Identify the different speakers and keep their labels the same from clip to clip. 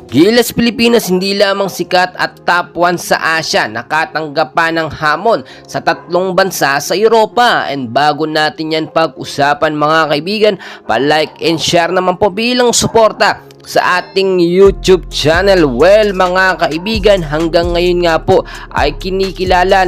Speaker 1: Gilas Pilipinas hindi lamang sikat at top 1 sa Asia, nakatanggap pa ng hamon sa tatlong bansa sa Europa. And bago natin yan pag-usapan mga kaibigan, pa-like and share naman po bilang suporta sa ating YouTube channel. Well mga kaibigan, hanggang ngayon nga po ay kinikilala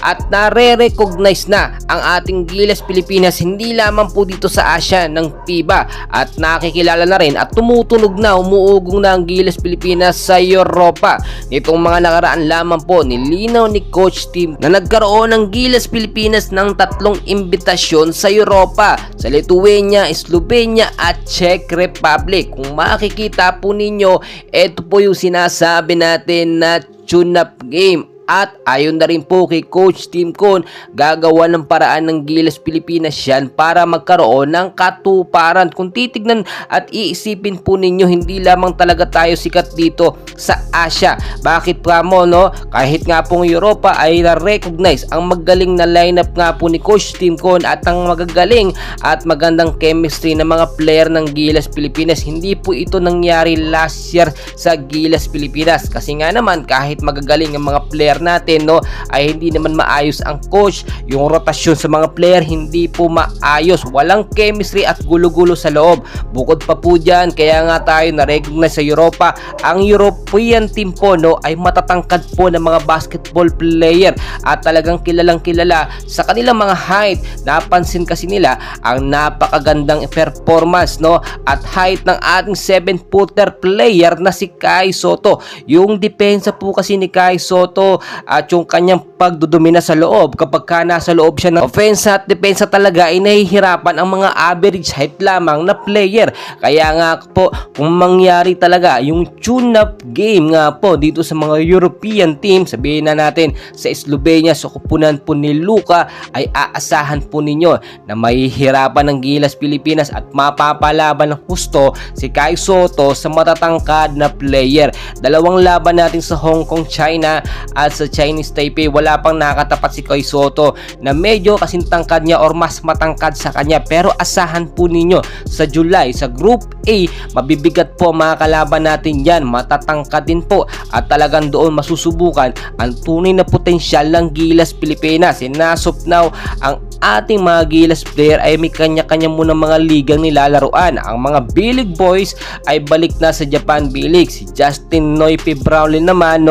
Speaker 1: at nare-recognize na ang ating Gilas Pilipinas hindi lamang po dito sa Asia ng FIBA, at nakikilala na rin at tumutunog na, umuugong na ang Gilas Pilipinas sa Europa. Nitong mga nakaraan lamang po, nilinaw ni Coach Tim na nagkaroon ng Gilas Pilipinas ng tatlong imbitasyon sa Europa, sa Lithuania, Slovenia at Czech Republic. Kung makikita po ninyo, ito po yung sinasabi natin na tune-up game. At ayon na rin po kay Coach Tim Con, gagawa ng paraan ng Gilas Pilipinas yan para magkaroon ng katuparan. Kung titignan at iisipin po ninyo, hindi lamang talaga tayo sikat dito sa Asia. Bakit pa mo kahit nga pong Europa ay na-recognize ang magaling na lineup nga po ni Coach Tim Con at ang magagaling at magandang chemistry ng mga player ng Gilas Pilipinas. Hindi po ito nangyari last year sa Gilas Pilipinas, kasi nga naman kahit magagaling ang mga player natin ay hindi naman maayos ang coach. Yung rotasyon sa mga player hindi po maayos, walang chemistry at gulo-gulo sa loob. Bukod pa po dyan, kaya nga tayo na-recognize sa Europa. Ang European team po ay matatangkad po ng mga basketball player at talagang kilalang kilala sa kanilang mga height. Napansin kasi nila ang napakagandang performance at height ng ating 7-footer player na si Kai Sotto. Yung depensa po kasi ni Kai Sotto at yung kanyang pagdudumina sa loob, kapag ka nasa loob siya ng offense at depensa, talaga ay nahihirapan ang mga average height lamang na player. Kaya nga po, kung mangyari talaga yung tune-up game nga po dito sa mga European team, sabihin na natin sa Slovenia, sa kupunan po ni Luka, ay aasahan po ninyo na mahihirapan ng Gilas Pilipinas at mapapalaban ng husto si Kai Sotto sa matatangkad na player. Dalawang laban natin sa Hong Kong, China at sa Chinese Taipei, wala pang nakatapat si Kai Sotto na medyo kasing tangkad niya or mas matangkad sa kanya. Pero asahan po ninyo sa July sa Group A, mabibigat po mga kalaban natin yan, matatangkad din po, at talagang doon masusubukan ang tunay na potensyal ng Gilas Pilipinas. And as of now, ang ating mga Gilas player ay may kanya-kanya muna mga ligang nilalaruan. Ang mga B-League boys ay balik na sa Japan B-League. Si Justin Noype Brownlee naman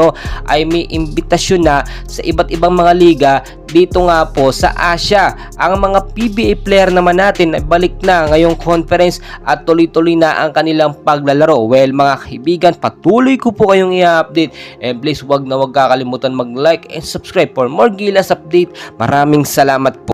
Speaker 1: ay may imbitasyon na sa iba't ibang mga liga dito nga po sa Asia. Ang mga PBA player naman natin ay balik na ngayong conference at tuloy-tuloy na ang kanilang paglalaro. Well mga kaibigan, patuloy ko po kayong i-update, and please wag na wag kakalimutan mag-like and subscribe for more Gilas update. Maraming salamat po.